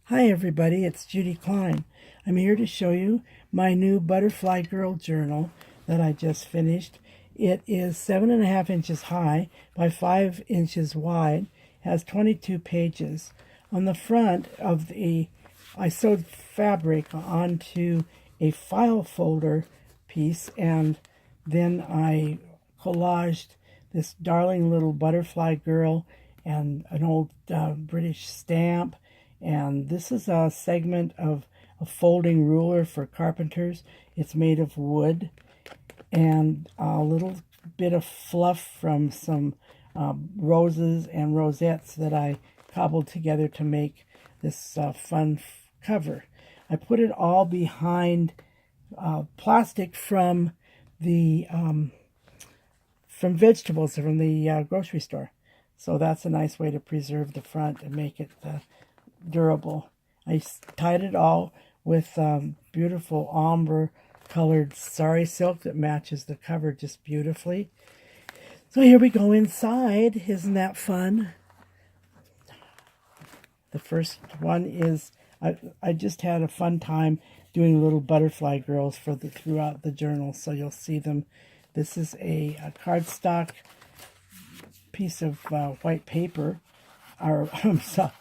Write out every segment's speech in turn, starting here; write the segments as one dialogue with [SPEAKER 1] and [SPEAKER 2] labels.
[SPEAKER 1] Hi everybody, it's Judy Kline. I'm here to show you my new Butterfly Girl journal that I just finished. It is 7.5 inches high by 5 inches wide, has 22 pages. On the front of I sewed fabric onto a file folder piece, and then I collaged this darling little butterfly girl and an old British stamp. And this is a segment of a folding ruler for carpenters. It's made of wood, and a little bit of fluff from some roses and rosettes that I cobbled together to make this fun cover. I put it all behind plastic from the from vegetables from the grocery store. So that's a nice way to preserve the front and make it durable. I tied it all with beautiful ombre colored sari silk that matches the cover just beautifully. So here we go inside. Isn't that fun? The first one is, I just had a fun time doing little butterfly girls throughout the journal, so you'll see them. This is a cardstock piece of white paper, or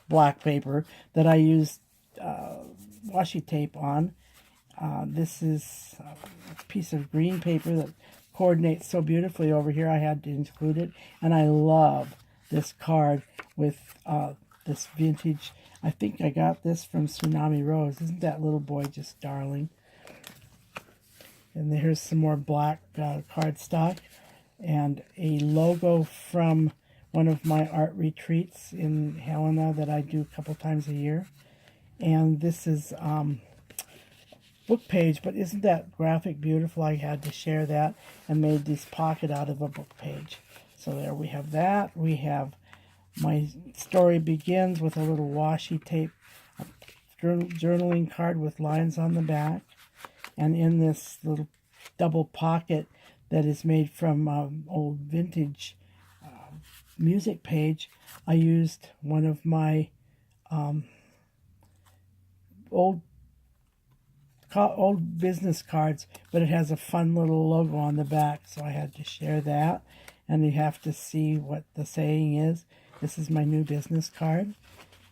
[SPEAKER 1] black paper, that I used washi tape on. This is a piece of green paper that coordinates so beautifully over here. I had to include it, and I love this card with this vintage. I think I got this from Tsunami Rose. Isn't that little boy just darling? And here's some more black cardstock and a logo from one of my art retreats in Helena that I do a couple times a year. And this is book page, but isn't that graphic beautiful? I had to share that and made this pocket out of a book page. So there we have that. We have my story begins with a little washi tape journaling card with lines on the back. And in this little double pocket that is made from old vintage music page, I used one of my old business cards, but it has a fun little logo on the back, so I had to share that. And you have to see what the saying is. This is my new business card,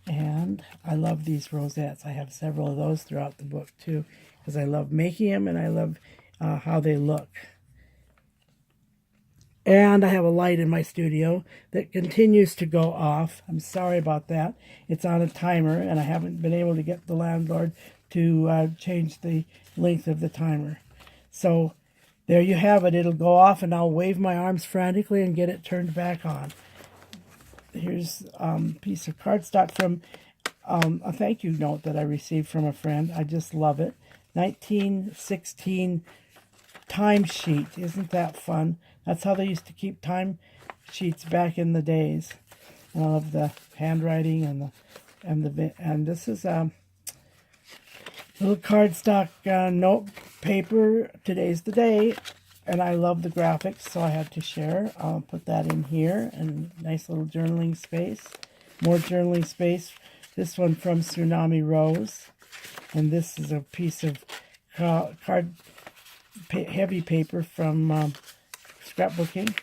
[SPEAKER 1] and I love these rosettes. I have several of those throughout the book too, because I love making them and I love how they look. And I have a light in my studio that continues to go off. I'm sorry about that. It's on a timer, and I haven't been able to get the landlord to change the length of the timer. So there you have it. It'll go off, and I'll wave my arms frantically and get it turned back on. Here's a piece of cardstock from a thank you note that I received from a friend. I just love it. 1916 timesheet. Isn't that fun? That's how they used to keep time sheets back in the days. I love the handwriting and this is a little cardstock note paper. Today's the day, and I love the graphics, so I had to share. I'll put that in here, and nice little journaling space. More journaling space. This one from Tsunami Rose, and this is a piece of heavy paper from scrapbooking.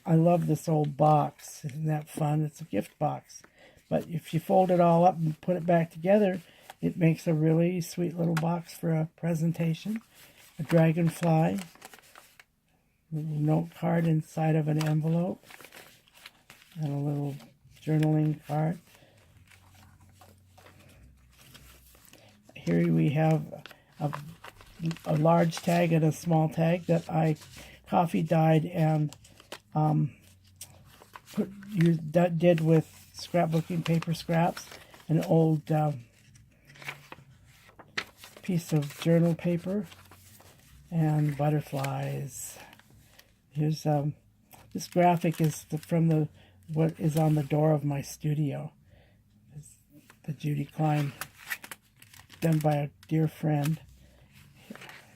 [SPEAKER 1] I love this old box. Isn't that fun? It's a gift box. But if you fold it all up and put it back together, it makes a really sweet little box for a presentation. A dragonfly. A little note card inside of an envelope. And a little journaling card. Here we have a large tag and a small tag that I coffee dyed and did with scrapbooking paper scraps. An old piece of journal paper and butterflies. Here's this graphic is from what is on the door of my studio. It's the Judy Kline, done by a dear friend.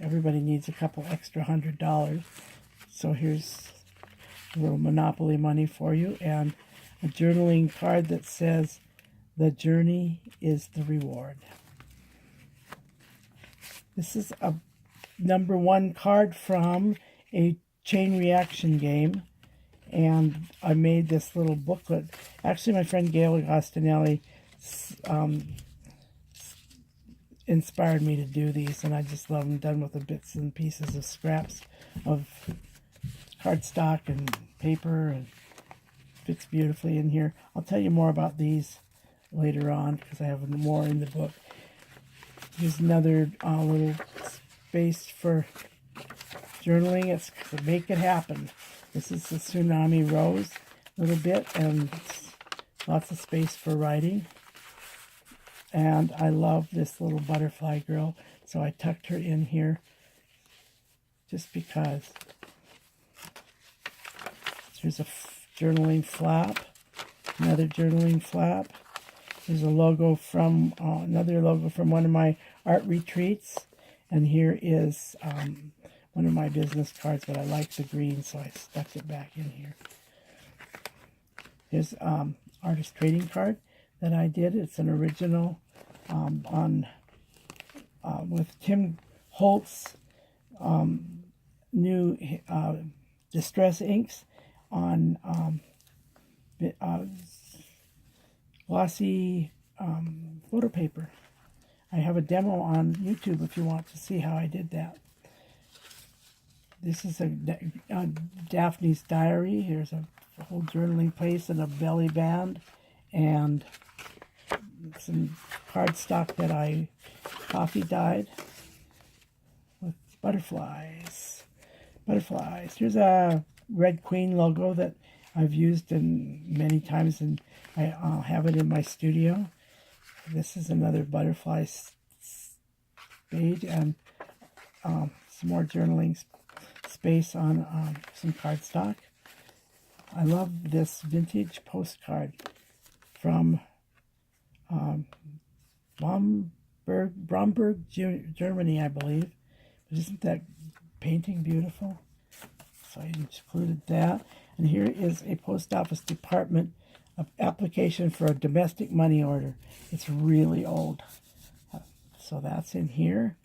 [SPEAKER 1] Everybody needs a couple extra $100. So here's a little Monopoly money for you, and a journaling card that says, The journey is the reward. This is a #1 card from a chain reaction game, and I made this little booklet. Actually, my friend Gail Agostinelli inspired me to do these, and I just love them done with the bits and pieces of scraps of cardstock and paper, and fits beautifully in here. I'll tell you more about these later on because I have more in the book. Here's another little space for journaling. It's to make it happen. This is the Tsunami Rose a little bit, and lots of space for writing. And I love this little butterfly girl, so I tucked her in here just because. Here's a journaling flap, another journaling flap. There's a logo from, another logo from one of my art retreats. And here is one of my business cards, but I like the green, so I stuck it back in here. Here's artist trading card that I did. It's an original with Tim Holt's new Distress inks on glossy photo paper. I have a demo on YouTube if you want to see how I did that. This is a Daphne's Diary. Here's a whole journaling place and a belly band, and some cardstock that I coffee dyed with butterflies. Butterflies. Here's a Red Queen logo that I've used many times, and I'll have it in my studio. This is another butterfly page, and some more journaling space on some cardstock. I love this vintage postcard from Bromberg, Germany, I believe. But isn't that painting beautiful? So I included that. And here is a post office department application for a domestic money order. It's really old. So that's in here.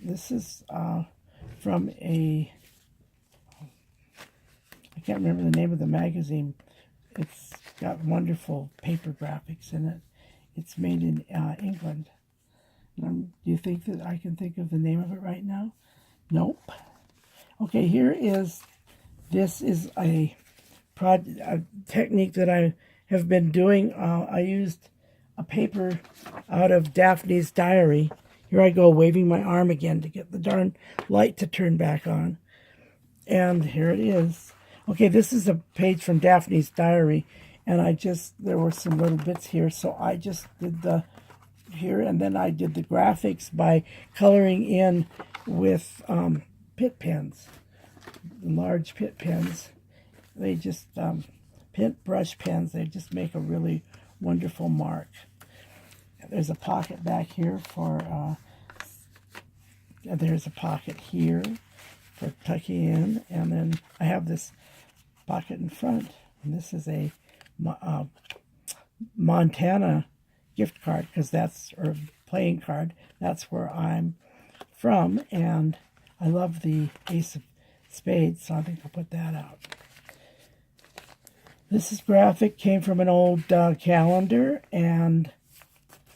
[SPEAKER 1] This is from a, I can't remember the name of the magazine. It's got wonderful paper graphics in it. It's made in England. Do you think that I can think of the name of it right now? Nope. Okay, here is, this is a technique that I have been doing. I used a paper out of Daphne's Diary. Here I go waving my arm again to get the darn light to turn back on. And here it is. Okay, this is a page from Daphne's Diary, and there were some little bits here, so I just did the here, and then I did the graphics by coloring in with pit pens, large pit pens. They just, brush pens, they just make a really wonderful mark. There's a pocket back here for, there's a pocket here for tucking in, and then I have this pocket in front, and this is a Montana gift card, because that's, or playing card, that's where I'm from, and I love the Ace of Spades, so I think I'll put that out. This is graphic, came from an old calendar and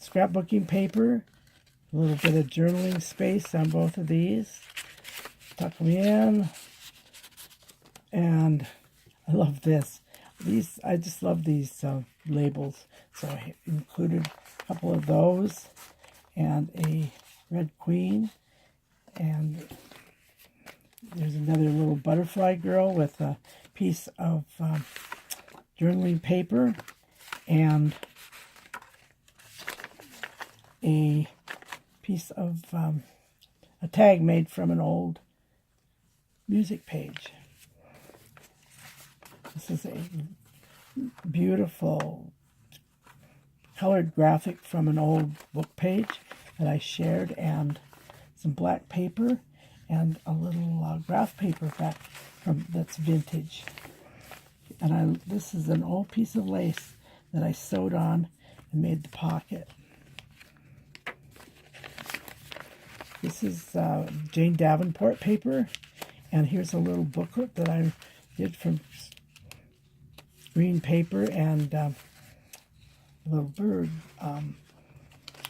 [SPEAKER 1] scrapbooking paper. A little bit of journaling space on both of these. Tuck them in. And I love this. I just love these labels. So I included a couple of those and a Red Queen. And there's another little butterfly girl with a piece of journaling paper and a piece of a tag made from an old music page. This is a beautiful colored graphic from an old book page that I shared, and some black paper and a little graph paper back that's vintage. And this is an old piece of lace that I sewed on and made the pocket. This is Jane Davenport paper, and here's a little booklet that I did from green paper and a little bird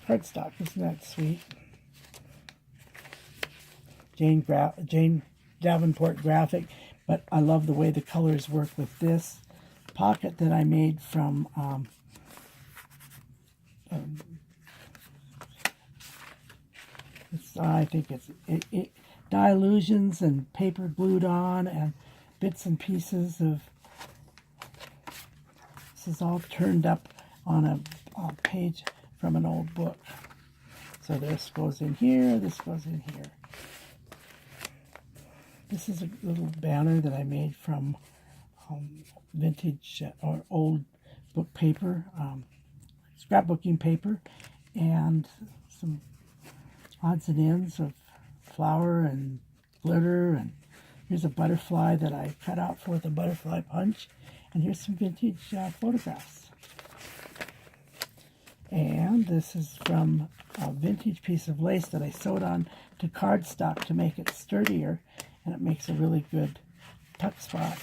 [SPEAKER 1] cardstock. Isn't that sweet? Jane Davenport graphic, but I love the way the colors work with this pocket that I made from I think it's Disillusions and paper glued on and bits and pieces of. This is all turned up on a page from an old book. So this goes in here, this goes in here. This is a little banner that I made from vintage or old book paper, scrapbooking paper, and some odds and ends of flour and glitter. And here's a butterfly that I cut out for the butterfly punch. And here's some vintage photographs. And this is from a vintage piece of lace that I sewed on to cardstock to make it sturdier, and it makes a really good tuck spot.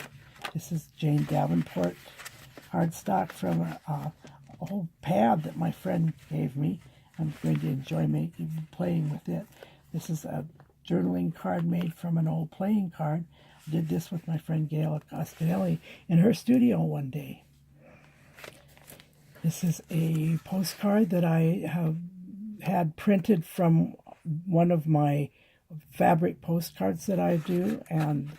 [SPEAKER 1] This is Jane Davenport cardstock from a whole pad that my friend gave me. I'm going to enjoy playing with it. This is a journaling card made from an old playing card. I did this with my friend Gail Costanelli in her studio one day. This is a postcard that I have had printed from one of my fabric postcards that I do, and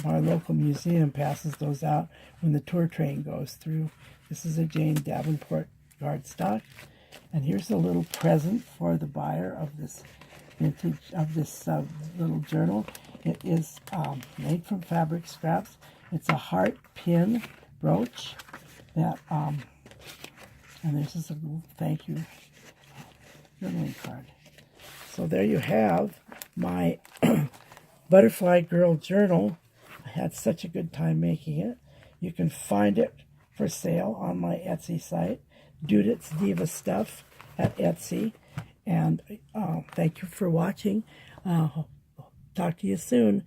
[SPEAKER 1] our local museum passes those out when the tour train goes through. This is a Jane Davenport cardstock, and here's a little present for the buyer of this vintage, of this little journal. It is made from fabric scraps. It's a heart pin brooch that, and there's just a little thank you journaling card. So there you have my Butterfly Girl journal. I had such a good time making it. You can find it for sale on my Etsy site, dooditzdivastuff at Etsy. And thank you for watching. Talk to you soon.